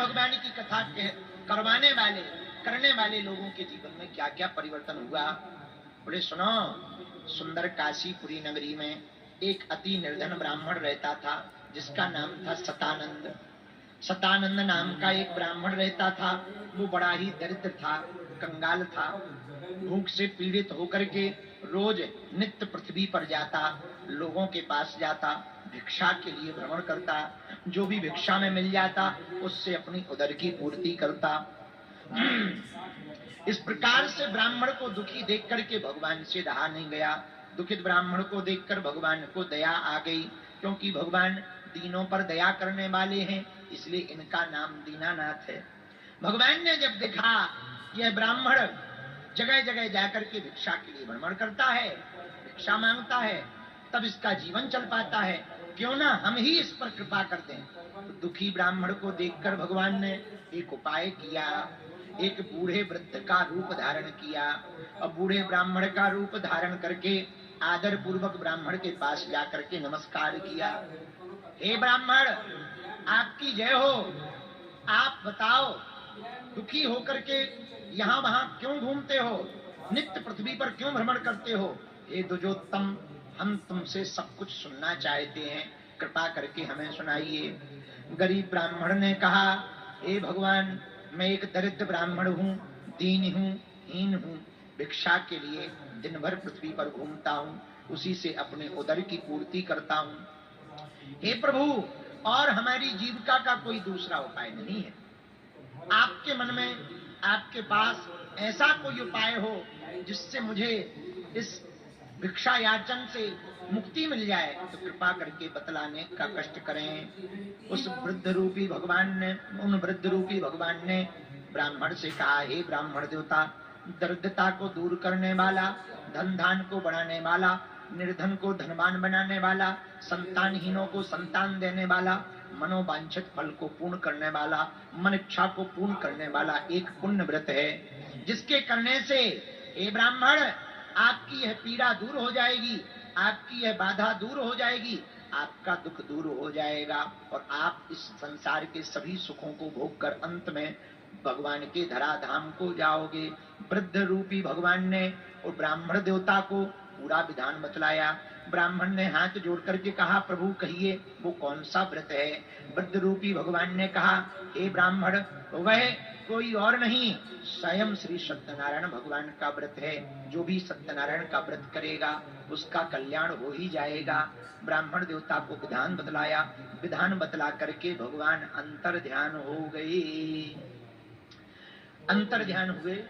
भगवान की कथा करवाने वाले करने वाले लोगों के जीवन में क्या क्या परिवर्तन हुआ। बोले सुनो, सुंदर काशीपुरी नगरी में एक अति निर्धन ब्राह्मण रहता था जिसका नाम था सतानंद। सतानंद नाम का एक ब्राह्मण रहता था। वो बड़ा ही दरिद्र था, कंगाल था। भूख से पीड़ित होकर के रोज नित्य पृथ्वी पर जाता, लोगों के पास जाता, भिक्षा के लिए भ्रमण करता, जो भी भिक्षा में मिल जाता उससे अपनी उदर की पूर्ति करता। इस प्रकार से ब्राह्मण को दुखी देख करके भगवान से रहा नहीं गया। दुखित ब्राह्मण को देखकर भगवान को दया आ गई, क्योंकि भगवान दीनों पर दया करने वाले हैं, इसलिए इनका नाम दीनानाथ है। भगवान ने जब देखा यह ब्राह्मण जगह जगह जाकर के भिक्षा के लिए भ्रमण करता है, भिक्षा मांगता है, तब इसका जीवन चल पाता है, क्यों ना हम ही इस पर कृपा कर दें। तो दुखी ब्राह्मण को देखकर भगवान ने एक उपाय किया। एक बूढ़े वृद्ध का रूप धारण किया और बूढ़े ब्राह्मण का रूप धारण करके आदर पूर्वक ब्राह्मण के पास जाकर के नमस्कार किया। हे ब्राह्मण, आपकी जय हो। आप बताओ, दुखी होकर के यहाँ वहां क्यों घूमते हो, नित्य पृथ्वी पर क्यों भ्रमण करते हो। हे दुजोत्तम, हम तुमसे सब कुछ सुनना चाहते हैं, कृपा करके हमें सुनाइए। गरीब ब्राह्मण ने कहा, हे भगवान, मैं एक दरिद्र ब्राह्मण हूँ, दीन हूँ, हीन हूँ, भिक्षा के लिए दिन भर पृथ्वी पर घूमता हूँ, उसी से अपने उदर की पूर्ति करता हूँ। हे प्रभु, और हमारी जीविका का कोई दूसरा उपाय नहीं है। आपके मन में, आपके पास ऐसा कोई उपाय हो जिससे मुझे इस भिक्षा याचन से मुक्ति मिल जाए, तो कृपा करके बतलाने का कष्ट करें। उन वृद्ध रूपी भगवान ने ब्राह्मण से कहा, हे ब्राह्मण देवता, दरिद्रता को दूर करने वाला, धन धान को बढ़ाने वाला, निर्धन को धनवान बनाने वाला, संतानहीनों को संतान देने वाला, मनोवांछित फल को पूर्ण करने वाला, मन इच्छा को पूर्ण करने वाला एक पुण्य व्रत है, जिसके करने से हे ब्राह्मण, आपकी यह पीड़ा दूर हो जाएगी, आपकी यह बाधा दूर हो जाएगी, आपका दुख दूर हो जाएगा और आप इस संसार के सभी सुखों को भोग कर अंत में भगवान के धराधाम को जाओगे। वृद्ध रूपी भगवान ने और ब्राह्मण देवता को पूरा विधान बतलाया। ब्राह्मण ने हाथ जोड़ करके कहा, प्रभु कहिए वो कौन सा व्रत है। वृद्ध रूपी भगवान ने कहा, हे ब्राह्मण, वह कोई और नहीं, स्वयं श्री सत्यनारायण भगवान का व्रत है। जो भी सत्यनारायण का व्रत करेगा उसका कल्याण हो ही जाएगा। ब्राह्मण देवता को विधान बतलाया। विधान बतला करके भगवान अंतर ध्यान हो गए। अंतर ध्यान हुए